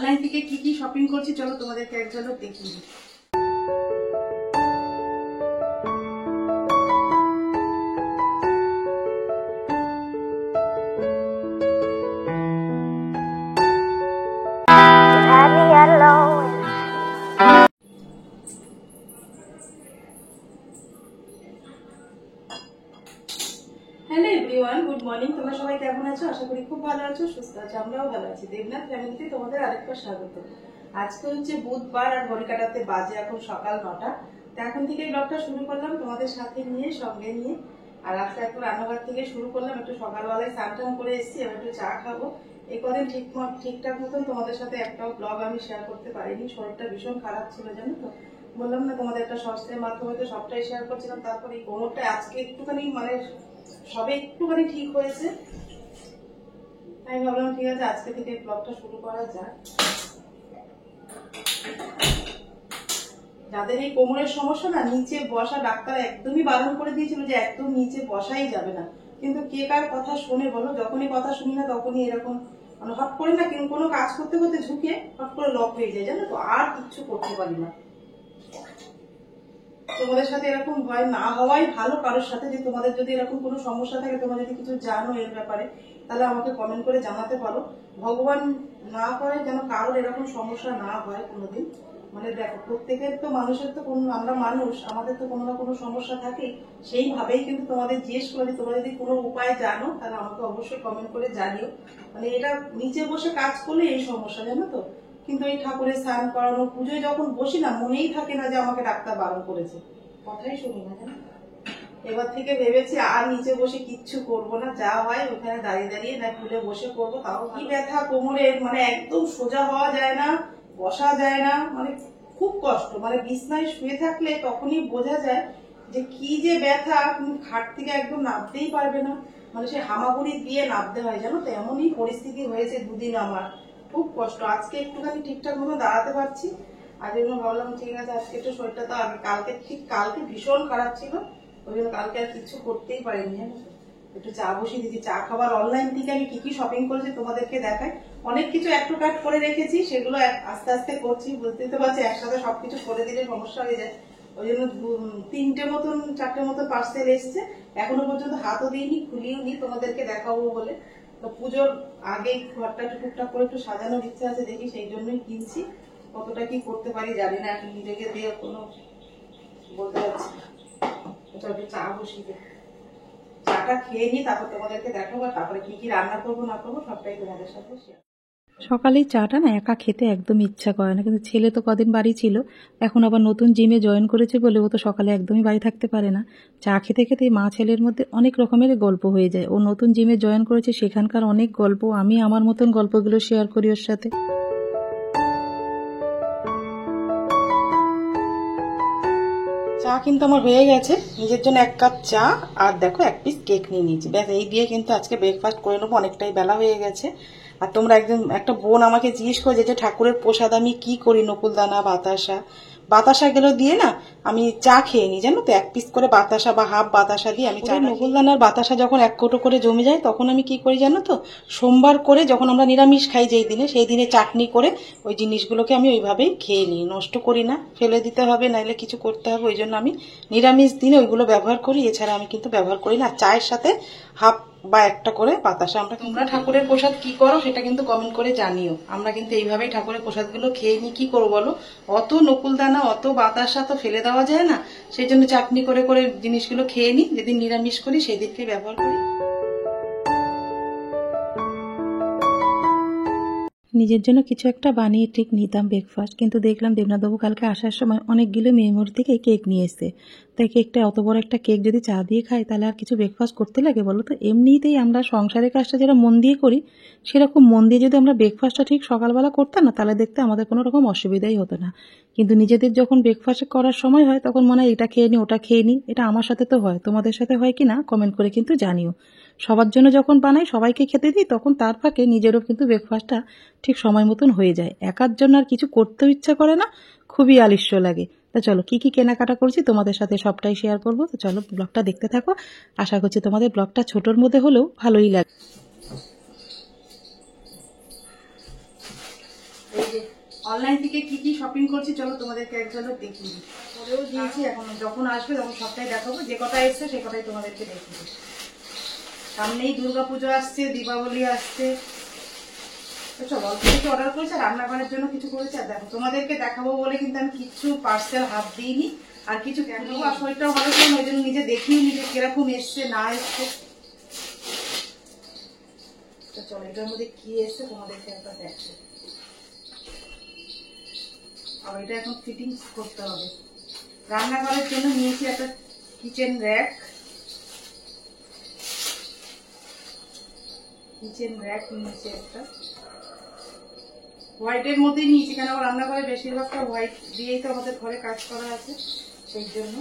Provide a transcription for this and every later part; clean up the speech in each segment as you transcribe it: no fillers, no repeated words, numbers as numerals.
Online থেকে কি কি শপিং করছি চলো তোমাদেরকে এক ঝলক দেখিয়ে দিই। Hello everyone, good morning. তোমরা সবাই কেমন আছো? আশা করি খুব ভালো আছো, সুস্থ আছো। আমরাও ভালো আছি। দেবনাথ ফ্যামিলিতে তোমাদের আরেকবার স্বাগত। আজকে হচ্ছে বুধবার আর ঘড়ি কাটাতে বাজে এখন সকাল 9টা। তো এখন থেকে ব্লগটা শুরু করলাম তোমাদের সাথে নিয়ে, সঙ্গে নিয়ে। আর আজকে একটু রান্নাঘর থেকে শুরু করলাম। একটু সকালবেলায় স্নান টান করে এসেছি, এবার একটু চা খাবো। এই কদিন ঠিকঠাক মতন তোমাদের সাথে একটাও ব্লগ আমি শেয়ার করতে পারিনি। শরীরটা ভীষণ খারাপ ছিল, জানো তো। বললাম না তোমাদের একটা স্বাস্থ্যের মাধ্যমে তো সবটাই শেয়ার করছিলাম। তারপরে এই কোমরটা আজকে একটুখানি সবে একটুখানি ঠিক হয়েছে। আমি ভাবলাম ঠিক আছে আজকে থেকে ব্লগটা শুরু করা যাক। যাদের এই কোমরের সমস্যা না, নিচে বসা ডাক্তার একদমই বারণ করে দিয়েছিল যে একদম নিচে বসাই যাবে না। কিন্তু কে কার কথা শুনে বলো? যখনই কথা শুনি না তখনই এরকম হট করে না, কিন্তু কোনো কাজ করতে করতে ঝুঁকে হট করে লক হয়ে যায়, জানো তো, আর কিচ্ছু করতে পারি না। তোমাদের সাথে এরকম ভয় না হওয়াই ভালো কারোর সাথে। যে তোমাদের যদি এরকম কোনো সমস্যা থাকে, তোমরা যদি কিছু জানো এর ব্যাপারে, তাহলে আমাকে কমেন্ট করে জানাতে পারো। ভগবান না করে যেন কারোর এরকম সমস্যা না হয় কোনোদিন। দেখো, প্রত্যেকের তো মানুষের তো আমরা মানুষ, আমাদের তো কোনো না কোনো সমস্যা থাকে। সেইভাবেই কিন্তু তোমাদের জিজ্ঞেস করি, তোমরা যদি কোনো উপায় জানো তাহলে আমাকে অবশ্যই কমেন্ট করে জানিও। এটা নিচে বসে কাজ করলে এই সমস্যা, জানো তো। কিন্তু এই ঠাকুরের স্নান করানো, পুজোয় যখন বসি না, মনেই থাকে না যে আমাকে ডাক্তার বারণ করেছে, কথাই শুনি না, জানো। এবার থেকে ভেবেছি আর নিচে বসে কিচ্ছু করব না, যা হয় ওখানে দাঁড়িয়ে দাঁড়িয়ে না খুলে বসে করবো। তাও কি ব্যথা কোমরের, একদম সোজা হওয়া যায় না, বসা যায় না, খুব কষ্ট। বিছনায় শুয়ে থাকলে তখনই বোঝা যায় যে কি যে ব্যথা। খাট থেকে একদম নামতেই পারবে না, সে হামাগুড়ি দিয়ে নামতে হয়, জানো তো। এমনই পরিস্থিতি হয়েছে দুদিন আমার, খুব কষ্ট। আজকে একটুখানি ঠিকঠাক মতো দাঁড়াতে পারছি। আর জন্য ভাবলাম ঠিক আছে আজকে একটু শরীরটা তো আগে কালকে ভীষণ খারাপ ছিল, ওই জন্য কালকে আর কিছু করতেই পারিনি, জানো তো। একটু চা বসিয়ে দিচ্ছি, চা খাবার। অনলাইন থেকে আমি কি কি শপিং করেছি তোমাদেরকে দেখাই। অনেক কিছু অ্যাড টু কার্ট করে রেখেছি, সেগুলো আস্তে আস্তে করছি। বুঝতেই তো পারছি একসাথে সবকিছু করে দিলে সমস্যা হয়ে যায়। ওই জন্য 4টে মতন পার্সেল এসছে। এখনো পর্যন্ত হাতও দিইনি, খুলিও নি, তোমাদেরকে দেখাবো বলে। তো পুজোর আগে ঘরটা একটু টুকটাক করে একটু সাজানোর ইচ্ছা আছে, দেখি সেই জন্যই কিনছি। কতটা কি করতে পারি জানি না, এখন নিজেকে দিয়ে কোনো বলতে পারছি না। চা বসিয়ে দে, চাটা খেয়ে নি, তারপর তোমাদেরকে দেখাবো। তারপরে কি কি রান্না করবো না করবো সবটাই তোমাদের সাথে শেয়ার। সকালেই চাটা না একা খেতে একদম ইচ্ছা করে না, কিন্তু ছেলে তো কদিন বাড়ি ছিল, এখন আবার নতুন জিমে জয়েন করেছে বলে ও তো সকালে একদমই বাড়ি থাকতে পারে না। চা খেতে খেতে মা ছেলের মধ্যে অনেক রকমের গল্প হয়ে যায়। ও নতুন জিমে জয়েন করেছে, সেখানকার অনেক গল্প আমি আমার মতন গল্পগুলো শেয়ার করি ওর সাথে। চা কিন্তু আমার হয়ে গেছে। নিজের জন্য 1 কাপ চা আর দেখো 1 পিস কেক নিয়ে নিয়েছি। ব্যাস এই দিয়ে কিন্তু আজকে ব্রেকফাস্ট করে নেবো, অনেকটাই বেলা হয়ে গেছে। আর তোমরা একটা বোন আমাকে জিজ্ঞেস করে যে ঠাকুরের প্রসাদ আমি কি করি, নকুলদানা বাতাসাগুলো দিয়ে না আমি চা খেয়ে নিই, জানো তো। 1 পিস করে বাতাসা বা হাফ বাতাসা দিয়ে আমি চা। নকুলদানার বাতাসা যখন 1 কৌটো করে জমে যায় তখন আমি কি করি জানো তো, সোমবার করে যখন আমরা নিরামিষ খাই সেই দিনে চাটনি করে ওই জিনিসগুলোকে আমি ওইভাবেই খেয়ে নিই, নষ্ট করি না। ফেলে দিতে হবে, নাইলে কিছু করতে হবে, ওই জন্য আমি নিরামিষ দিনে ওইগুলো ব্যবহার করি। এছাড়া আমি কিন্তু ব্যবহার করি না। চায়ের সাথে হাফ বা একটা করে বাতাসা। তোমরা ঠাকুরের প্রসাদ কি করো সেটা কিন্তু কমেন্ট করে জানিও। আমরা কিন্তু এইভাবেই ঠাকুরের প্রসাদগুলো খেয়ে নিই। কি করবো বলো, অত নকুলদানা অত বাতাসা তো ফেলে দেওয়া যায় না, সেই জন্য চাটনি করে করে জিনিসগুলো খেয়ে নিই। যেদিন নিরামিষ করি সেই দিনকে ব্যবহার করি। নিজের জন্য কিছু একটা বানিয়ে ঠিক নিতাম ব্রেকফাস্ট, কিন্তু দেখলাম দেবনাথবাবু কালকে আসার সময় অনেকগুলো মেমোরি থেকে কেক নিয়ে এসছে। তাই কেকটা, অত বড় একটা কেক যদি চা দিয়ে খাই তাহলে আর কিছু ব্রেকফাস্ট করতে লাগে বলো তো। এমনিতেই আমরা সংসারের কাজটা যেটা মন দিয়ে করি, সেরকম মন দিয়ে যদি আমরা ব্রেকফাস্টটা ঠিক সকালবেলা করতাম না, তাহলে দেখতে আমাদের কোনো রকম অসুবিধাই হতো না। কিন্তু নিজেদের যখন ব্রেকফাস্ট করার সময় হয় তখন মনে হয় এটা খেয়ে নিই ওটা খেয়ে নিই। এটা আমার সাথে তো হয়, তোমাদের সাথে হয় কি না কমেন্ট করে কিন্তু জানিও। সবার জন্য যখন বানাই, সবাইকে খেতে দিই, তখন তার ফাঁকে নিজেরও কিন্তু ব্রেকফাস্টটা ঠিক সময় মতন হয়ে যায়। একার জন্য আর কিছু করতেও ইচ্ছা করে না, খুবই আলস্য লাগে। তো চলো কি কি কেনাকাটা করছি তোমাদের সাথে সবটাই শেয়ার করবো। তো চলো ব্লগটা দেখতে থাকো। আশা করছি তোমাদের ব্লগটা ছোটোর মধ্যে হলেও ভালোই লাগে। এই যে অনলাইন থেকে কি কি শপিং করছি চলো তোমাদেরকে এক ঝলক দেখিয়ে দিই। পরেও দিয়েছি, এখন যখন আসবে তখন সবটাই দেখাবো, যে কটা এসছে সে কটাই তোমাদেরকে দেখিয়ে দিই। সামনেই দুর্গাপুজো আসছে, দীপাবলি আসছে, চলো অল্প কিছু অর্ডার করেছে, রান্নাঘরের জন্য কিছু করেছে। আর দেখো তোমাদেরকে দেখাবো বলে কিন্তু আমি কিছু পার্সেল হাত দিইনি, আর কিছু দেখাবো। আর শরীরটাও ভালো ছিল না, ওই জন্য নিজে দেখিয়ে নিজে কিরকম এসছে না এসছে। চলো এটার মধ্যে কি এসছে তোমাদেরকে একবার দেখো। আর এটা এখন ফিটিংস করতে হবে। রান্নাঘরের জন্য নিয়েছি একটা কিচেন র্যাক, নিয়েছি একটা হোয়াইটের মধ্যেই নিয়েছি, কেন রান্নাঘরে বেশিরভাগটা হোয়াইট দিয়েই তো আমাদের ঘরে কাজ করা আছে, সেই জন্য।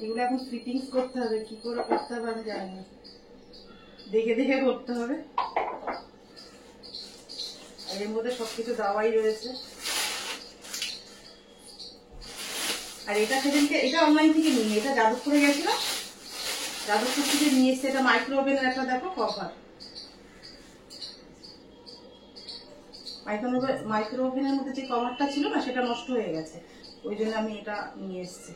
এগুলো এখন ফিটিংস করতে হবে, কি করে করতে হবে আমি জানি না, দেখে দেখে করতে হবে। আর এর মধ্যে সবকিছু দেওয়াই রয়েছে। আর এটা সেদিনকে, এটা অনলাইন থেকে নিয়ে, এটা যাদবপুরে গেছিলাম, যাদবপুর থেকে নিয়ে এসছে। এটা মাইক্রো ওভেনের একটা দেখো কভার, মাইক্রো ওভেনের মধ্যে যে কভারটা ছিল না সেটা নষ্ট হয়ে গেছে, ওই জন্য আমি এটা নিয়ে এসছি।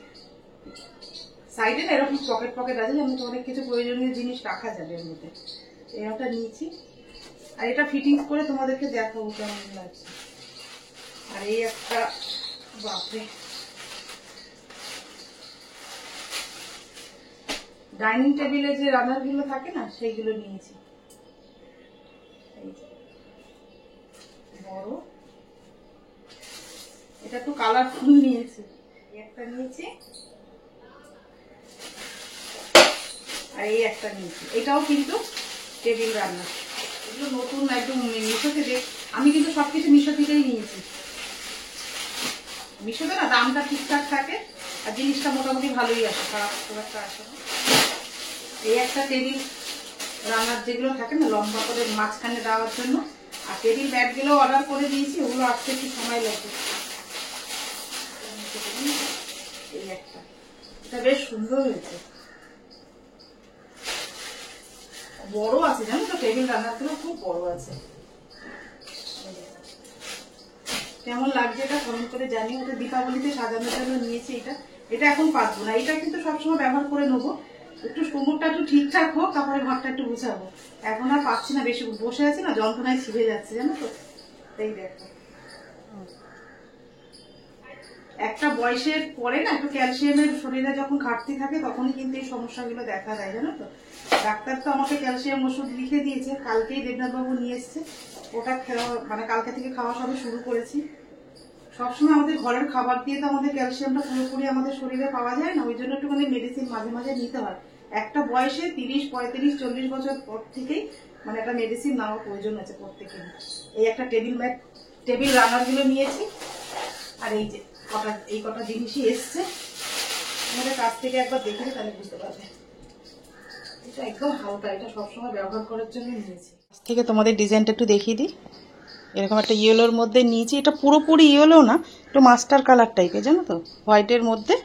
সাইডে না এরকম পকেট আছে, আমি তো অনেক কিছু প্রয়োজনীয় জিনিস রাখা যাবে এর মধ্যে, এটা নিয়েছি। আর এটা ফিটিংস করে তোমাদেরকে দেখাবো কেমন লাগছে। আর এই একটা, বাপরে, ডাইনিং টেবিলে যে রান্নার গুলো থাকে না সেইগুলো নিয়েছি। বড়, এটা একটু কালারফুল নিয়েছি, একটা নিয়েছি। আর এই একটা নিয়েছি, এটাও কিন্তু টেবিল রান্না। এগুলো নতুন একদম মিশো থেকে, আমি কিন্তু সবকিছু মিশো থেকেই নিয়েছি। মিশোতে না দামটা ঠিকঠাক থাকে, আর জিনিসটা মোটামুটি ভালোই আসে, খারাপ খুব একটা আসে না। এই একটা টেবিল রান্নার যেগুলো থাকে না লম্বা করে মাঝখানে দেওয়ার জন্য, আর টেবিল ব্যাগ গুলো অর্ডার করে দিয়েছি, ওগুলো আসতে একটু সময় লাগবে। এই একটা, এটা বেশ সুন্দর হয়েছে, বড় আছে জানো তো, টেবিল রান্নার গুলো খুব বড় আছে। কেমন লাগছে এটা কমেন্ট করে জানিও। ওটা দীপাবলিতে সাজানোর জন্য নিয়েছি। এটা এখন পারবো না, এটা কিন্তু সবসময় ব্যবহার করে নেবো, একটু কোমরটা একটু ঠিকঠাক হোক, তারপরে ঘরটা একটু গুছাবো। এখন আর পাচ্ছি না, বেশি বসে আছি না, যন্ত্রণায় ছিঁড়ে যাচ্ছে জানো তো। এই দেখো, একটা বয়সের পরে না একটু ক্যালসিয়ামের শরীরে যখন ঘাটতি থাকে তখনই কিন্তু এই সমস্যাগুলো দেখা দেয় জানো তো। ডাক্তার তো আমাকে ক্যালসিয়াম ওষুধ লিখে দিয়েছে, কালকেই দেবনাথবাবু নিয়ে এসছে, ওটা খাওয়া, মানে কালকে থেকে খাওয়া সবে শুরু করেছি। সবসময় আমাদের ঘরের খাবার দিয়ে তো আমাদের ক্যালসিয়ামটা পুরোপুরি আমাদের শরীরে পাওয়া যায় না, ওই জন্য একটুখানি মেডিসিন মাঝে মাঝে নিতে হয়। একটা বয়সে 30, 35, 40 বছর পর থেকেই মানে একটা মেডিসিন নেওয়ার প্রয়োজন আছে প্রত্যেকের। এই একটা টেবিল রান্নার গুলো নিয়েছি। আর এই যে কটা জিনিসই এসছে, আমাদের কাছ থেকে একবার দেখে তাহলে বুঝতে পারবে। এটা একদম হালকা, এটা সবসময় ব্যবহার করার জন্য নিয়েছি। থেকে তোমাদের ডিজাইনটা একটু দেখিয়ে দিই। এরকম একটা ইয়েলোর মধ্যে নিয়েছি, এটা পুরোপুরি ইয়েলো না, একটু মাস্টার কালার টাইপের জানো তো, হোয়াইটের মধ্যে।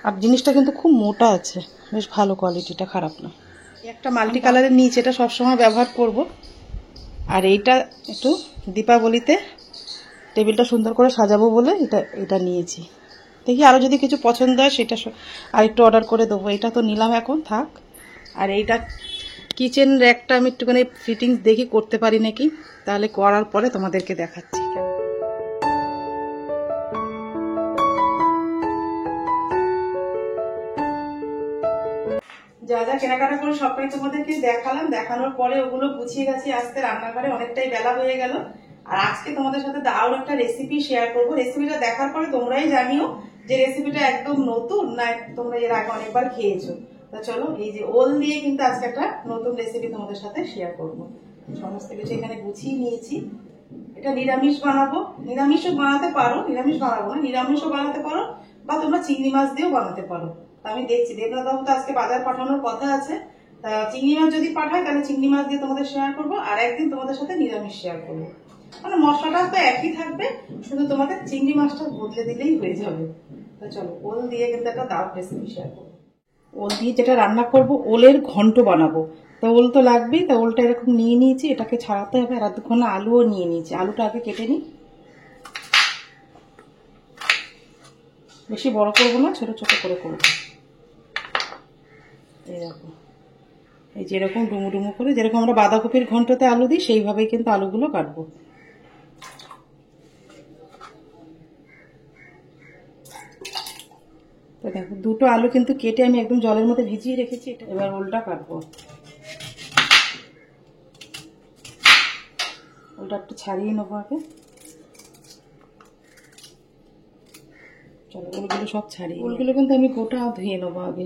আর জিনিসটা কিন্তু খুব মোটা আছে, বেশ ভালো কোয়ালিটিটা, খারাপ না। একটা মাল্টি কালারের নিয়েছি, এটা সবসময় ব্যবহার করব। আর এইটা একটু দীপাবলিতে টেবিলটা সুন্দর করে সাজাবো বলে এটা নিয়েছি। দেখি আরও যদি কিছু পছন্দ হয় সেটা আর একটু অর্ডার করে দেবো। এটা তো নিলাম, এখন থাক। আর এইটা কিচেন র্যাকটা আমি একটুখানি ফিটিংস দেখি করতে পারি নাকি, তাহলে করার পরে তোমাদেরকে দেখাচ্ছি। যা যা কেনাকাটা করে সবটাই তোমাদেরকে দেখালাম। দেখানোর পরে ওগুলো গুছিয়ে গেছি, আসতে রান্নাঘরে অনেকটাই বেলা হয়ে গেল। আর আজকে তোমাদের সাথে দারুণ একটা রেসিপি শেয়ার করবো। রেসিপিটা দেখার পরে তোমরাই জানিও যে রেসিপিটা একদম নতুন না তোমরা এর আগে অনেকবার খেয়েছো। তা চলো, এই যে ওল দিয়ে কিন্তু আজকে একটা নতুন রেসিপি তোমাদের সাথে শেয়ার করবো। সমস্ত কিছু এখানে গুছিয়ে নিয়েছি। এটা নিরামিষ বানাবো, নিরামিষও বানাতে পারো, নিরামিষ বানাবো না, নিরামিষও বানাতে পারো, বা তোমরা চিংড়ি মাছ দিয়েও বানাতে পারো। আমি দেখছি দেবনাথবাবু তো আজকে বাজার পাঠানোর কথা আছে, তা চিংড়ি মাছ যদি পাঠায় তাহলে চিংড়ি মাছ দিয়ে তোমাদের শেয়ার করবো, আর একদিন তোমাদের সাথে নিরামিষ শেয়ার করবো। মানে মশলাটা তো একই থাকবে, শুধু তোমাদের চিংড়ি মাছটা বদলে দিলেই হয়ে যাবে। তা চলো, ওল দিয়ে কিন্তু একটা দারুণ রেসিপি শেয়ার করবো। ওল দিয়ে যেটা রান্না করবো, ওলের ঘন্ট বানাবো। তা ওল তো লাগবেই, তা ওলটা এরকম নিয়ে নিয়েছি, এটাকে ছাড়াতে হবে। আর এতক্ষণ আলুও নিয়ে নিয়েছি, আলুটা আগে কেটে নিই। বেশি বড় করবো না, ছোট ছোট করে করবো। এইরকম, এই যেরকম ডুমু ডুমু করে, যেরকম আমরা বাঁধাকপির ঘন্টতে আলু দিই সেইভাবেই কিন্তু আলুগুলো কাটবো। তো দেখো, দুটো আলু কিন্তু কেটে আমি একদম জলের মধ্যে ভিজিয়ে রেখেছি। এবার ওলটা কাটবো। ওলটা একটু ছাড়িয়ে নেবো আগে। চলো, ওলগুলো সব ছাড়িয়ে, ওলগুলো কিন্তু আমি গোটা ধুয়ে নেবো আগে।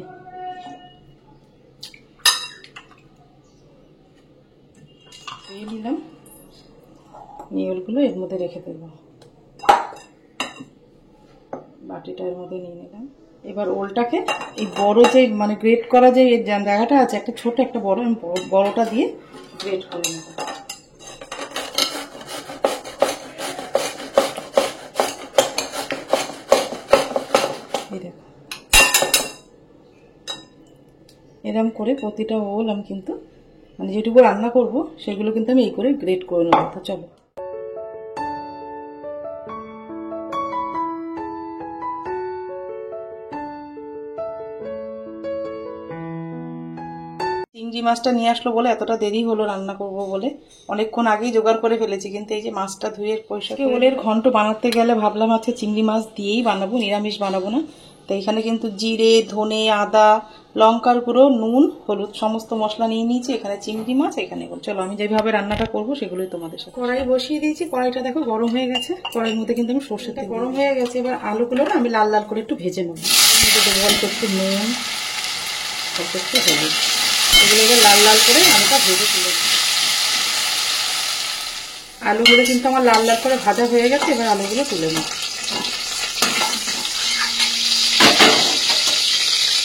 ধুয়ে নিলাম, নিয়ে ওলগুলো এর মধ্যে রেখে দেবো। বাটিটা এর মধ্যে নিয়ে নিলাম। এবার ওলটাকে এই বড় যে মানে গ্রেট করা যে জায়গাটা আছে, একটা ছোট একটা বড়, আমি বড়টা দিয়ে গ্রেট করে নেব। এই দেখো, এরকম করে প্রতিটা ওল আমি কিন্তু মানে যেটুকু রান্না করব সেগুলো কিন্তু আমি এই করে গ্রেট করে নেব। তো চলো, চিংড়ি মাছটা নিয়ে আসলো বলে এতটা দেরি হলো রান্না করব বলে, অনেকক্ষণ আগেই জোগাড় করে ফেলেছি। কিন্তু এই যে মাছটা ধুয়ে পরিষ্কার করে, ওলের ঘন্ট বানাতে গেলে ভাবলাম আজকে চিংড়ি মাছ দিয়েই বানাবো, নিরামিষ বানাবো না। তো এখানে কিন্তু জিরে, ধনে, আদা, লঙ্কার গুঁড়ো, নুন, হলুদ সমস্ত মশলা নিয়ে নিয়েছি। এখানে চিংড়ি মাছ, এখানে চলো আমি যেভাবে রান্নাটা করবো সেগুলোই তোমাদের সাথে। কড়াই বসিয়ে দিয়েছি, কড়াইটা দেখো গরম হয়ে গেছে। কড়াইয়ের মধ্যে কিন্তু আমি সর্ষে তেল, গরম হয়ে গেছে। এবার আলুগুলো না আমি লাল লাল করে একটু ভেজে নেবো। এর মধ্যে দেবো অল্প একটু নুন, অল্প একটু হলুদ। এগুলো এবার লাল লাল করে আলুটা ভেজে তুলে, আলুগুলো কিন্তু আমার লাল লাল করে ভাজা হয়ে গেছে। এবার আলুগুলো তুলে নেব।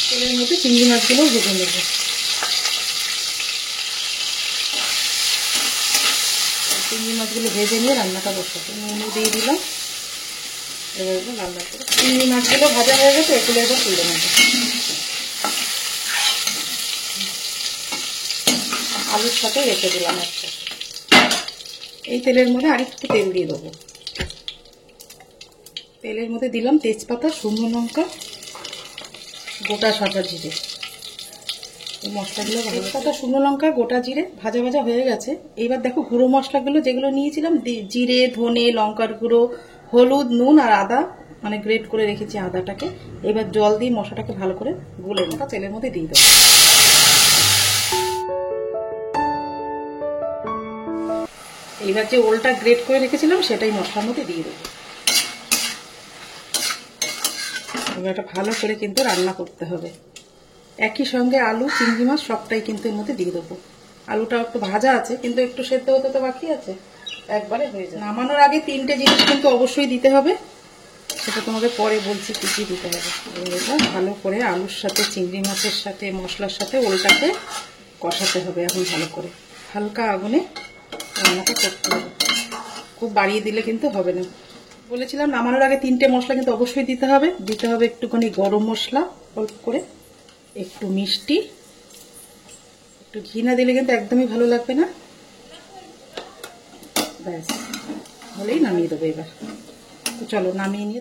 তেলের মধ্যে চিংড়ি মাছগুলো ভেজে নেব। চিংড়ি মাছগুলো ভেজে নিয়ে রান্নাটা বসাবো। নুনও দিয়ে দিলাম। এবার লাল লাল করে চিংড়ি মাছগুলো ভাজা হয়ে গেছে, এগুলো এবার তুলে নেব। আলুর সাথে রেখে দিলাম একসাথে। এই তেলের মধ্যে আরেকটু তেল দিয়ে দেবো। তেলের মধ্যে দিলাম তেজপাতা, শুকনো লঙ্কা, গোটা সাদা জিরে। এই মশলাগুলো, তেজপাতা, শুকনো লঙ্কা, গোটা জিরে ভাজা ভাজা হয়ে গেছে। এইবার দেখো গুঁড়ো মশলাগুলো যেগুলো নিয়েছিলাম, জিরে, ধনে, লঙ্কার গুঁড়ো, হলুদ, নুন আর আদা মানে গ্রেট করে রেখেছি আদাটাকে। এবার জল দিয়ে মশলাটাকে ভালো করে গুলে নেবো, তেলের মধ্যে দিয়ে দেবো। এইবার যে ওলটা গ্রেট করে রেখেছিলাম সেটাই মশলার মধ্যে দিয়ে দেবো। এবার এটা ভালো করে কিন্তু রান্না করতে হবে। একই সঙ্গে আলু, চিংড়ি মাছ সবটাই কিন্তু এর মধ্যে দিয়ে দেবো। আলুটা একটু ভাজা আছে কিন্তু একটু সেদ্ধ হতে তো বাকি আছে, একবারে হয়ে যাবে। নামানোর আগে 3টে জিনিস কিন্তু অবশ্যই দিতে হবে, সেটা তোমাকে পরে বলছি কি কি দিতে হবে। এটা ভালো করে আলুর সাথে, চিংড়ি মাছের সাথে, মশলার সাথে ওলটাকে কষাতে হবে। এখন ভালো করে হালকা আগুনে রান্নাটা করতে হবে, খুব বাড়িয়ে দিলে কিন্তু হবে না। বলেছিলাম নামানোর আগে 3টে মশলা কিন্তু অবশ্যই দিতে হবে। দিতে হবে একটুখানি গরম মশলা অল্প করে, একটু মিষ্টি, একটু ঘি না দিলে কিন্তু একদমই ভালো লাগবে না। ব্যাস, হলেই নামিয়ে দেবো এবার। তো চলো নামিয়ে নিয়ে,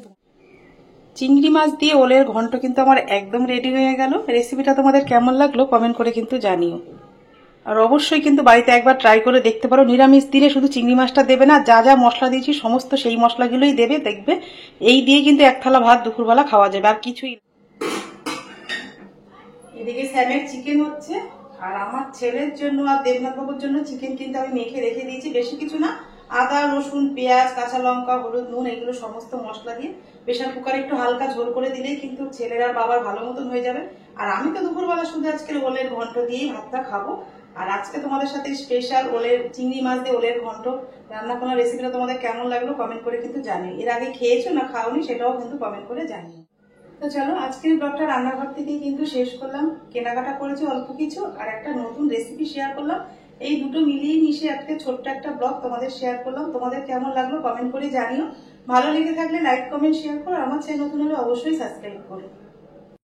চিংড়ি মাছ দিয়ে ওলের ঘন্ট কিন্তু আমার একদম রেডি হয়ে গেল। রেসিপিটা তোমাদের কেমন লাগলো কমেন্ট করে কিন্তু জানিও। আর অবশ্যই কিন্তু বাড়িতে একবার ট্রাই করে দেখতে পারো। নিরামিষ দিনে শুধু চিংড়ি মাছটা দেবে না, যা যা মশলা দিয়েছি সমস্ত সেই মশলাগুলোই দেবে, দেখবে এই দিয়ে কিন্তু এক থালা ভাত দুপুরবেলা খাওয়া যাবে, আর কিছুই। এদিকে স্যামের চিকেন হচ্ছে, আর আমার ছেলের জন্য আর দেবনাথ বাবুর জন্য চিকেন কিন্তু আমি মেখে রেখে দিয়েছি। বেশি কিছু না, আদা, রসুন, পেঁয়াজ, কাঁচা লঙ্কা, হলুদ, নুন এগুলো সমস্ত মশলা দিয়ে প্রেশার কুকারে একটু হালকা ঝোল করে দিলেই কিন্তু ছেলের আর বাবার ভালো মতন হয়ে যাবে। আর আমি তো দুপুরবেলা শুধু আজকে ওলের ঘন্ট দিয়েই ভাতটা খাবো। আর আজকে তোমাদের সাথে স্পেশাল ওলের চিংড়ি মাছ দিয়ে ওলের ঘন্ট রান্না করার রেসিপিটা তোমাদের কেমন লাগলো কমেন্ট করে কিন্তু জানিও। এর আগে খেয়েছো না খাওনি সেটাও কিন্তু কমেন্ট করে জানিও। তো চলো আজকের ব্লগটা রান্নাঘর থেকেই কিন্তু শেষ করলাম। কেনাকাটা করেছি অল্প কিছু, আর একটা নতুন রেসিপি শেয়ার করলাম। এই দুটো মিলিয়ে মিশিয়ে আজকে ছোট্ট একটা ব্লগ তোমাদের শেয়ার করলাম। তোমাদের কেমন লাগলো কমেন্ট করে জানিও। ভালো লেগে থাকলে লাইক, কমেন্ট, শেয়ার করো। আমার চ্যানেল নতুন হলে অবশ্যই সাবস্ক্রাইব করো।